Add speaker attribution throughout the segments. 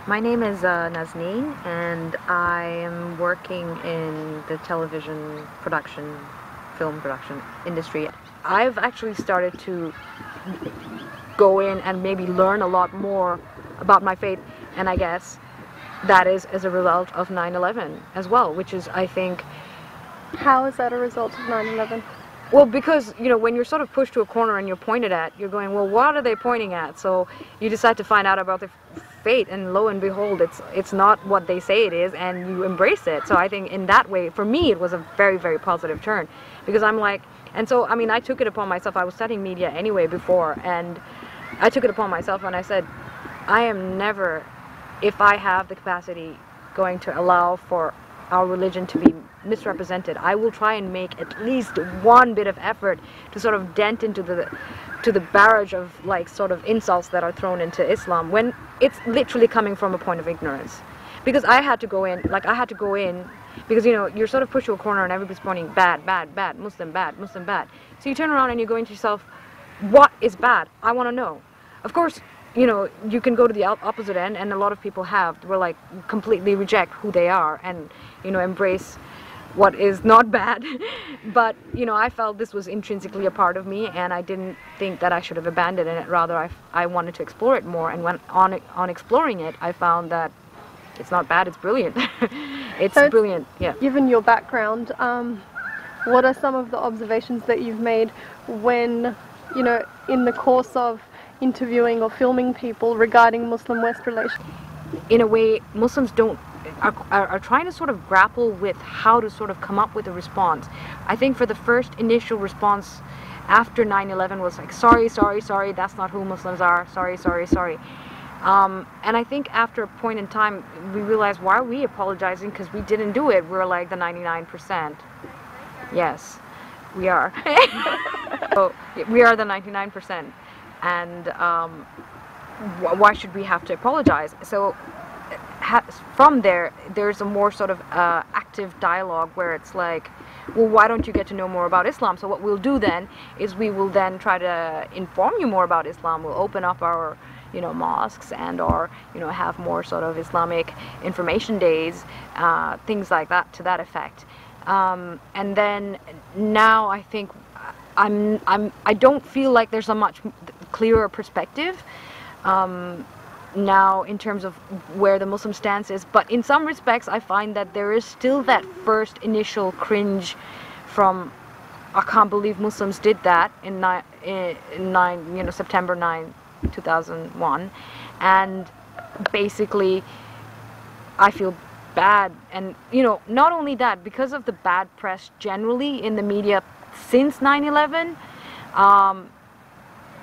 Speaker 1: My name is Nazneen, and I am working in the television production, film production industry. I've actually started to go in and maybe learn a lot more about my faith, and I guess that is as a result of 9/11 as well, which is, I think...
Speaker 2: How is that a result of 9/11?
Speaker 1: Well, because, you know, when you're sort of pushed to a corner and you're pointed at, you're going, well, what are they pointing at? So you decide to find out about the fate, and lo and behold, it's not what they say it is, and you embrace it. So I think in that way, for me, it was a very, very positive turn, because I'm like, and so, I mean, I took it upon myself. I was studying media anyway before, and I took it upon myself, and I said, I am never, if I have the capacity, going to allow for our religion to be misrepresented. I will try and make at least one bit of effort to sort of dent into the barrage of, like, sort of insults that are thrown into Islam, when it's literally coming from a point of ignorance. Because I had to go in, because, you know, you're sort of pushed to a corner and everybody's pointing bad, bad, bad, Muslim bad, Muslim bad. So you turn around and you're going to yourself, what is bad? I want to know. Of course, you know, you can go to the opposite end, and a lot of people will, like, completely reject who they are and, you know, embrace what is not bad. But, you know, I felt this was intrinsically a part of me, and I didn't think that I should have abandoned it. Rather, I wanted to explore it more, and when on exploring it, I found that it's not bad, it's brilliant. It's brilliant, yeah.
Speaker 2: Given your background, what are some of the observations that you've made when, you know, in the course of interviewing or filming people regarding Muslim-West relations?
Speaker 1: In a way, Muslims are trying to sort of grapple with how to sort of come up with a response. I think for the first initial response after 9/11 was like, sorry, sorry, sorry, that's not who Muslims are, sorry, sorry, sorry. And I think after a point in time, we realized, why are we apologizing? Because we didn't do it. We're like the 99%. Yes, we are. So we are the 99%. And why should we have to apologize? So from there's a more sort of active dialogue where it's like, well, why don't you get to know more about Islam? So what we'll do then is we will then try to inform you more about Islam. We'll open up our, you know, mosques, and or, you know, have more sort of Islamic information days, things like that, to that effect. And then now I think I don't feel like there's a much clearer perspective now in terms of where the Muslim stance is, but in some respects I find that there is still that first initial cringe from, I can't believe Muslims did that in September 9, 2001, and basically I feel bad. And, you know, not only that, because of the bad press generally in the media since 9/11,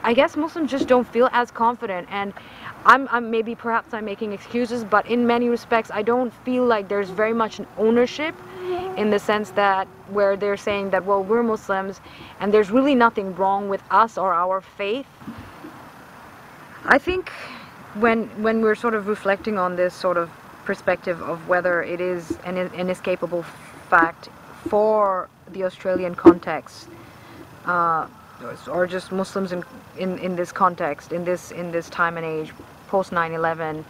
Speaker 1: I guess Muslims just don't feel as confident, and perhaps I'm making excuses, but in many respects I don't feel like there's very much an ownership, in the sense that where they're saying that, well, we're Muslims and there's really nothing wrong with us or our faith. I think when we're sort of reflecting on this sort of perspective of whether it is an inescapable fact for the Australian context, or just Muslims in this context, in this time and age, post 9/11,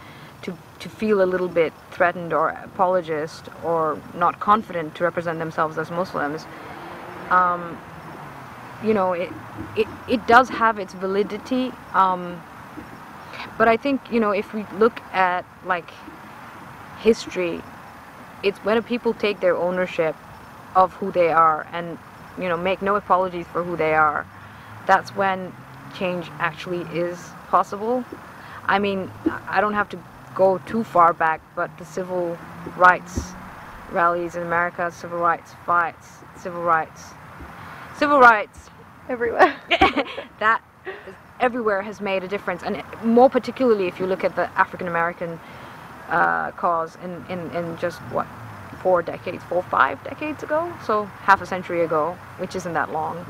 Speaker 1: to feel a little bit threatened or apologist or not confident to represent themselves as Muslims, you know, it does have its validity, but I think, you know, if we look at, like, history, it's when people take their ownership of who they are and, you know, make no apologies for who they are, that's when change actually is possible. I mean, I don't have to go too far back, but the civil rights rallies in America, civil rights fights, civil rights
Speaker 2: Everywhere.
Speaker 1: that everywhere has made a difference, and more particularly if you look at the African American cause in just what, 4 or 5 decades ago, so half a century ago, which isn't that long.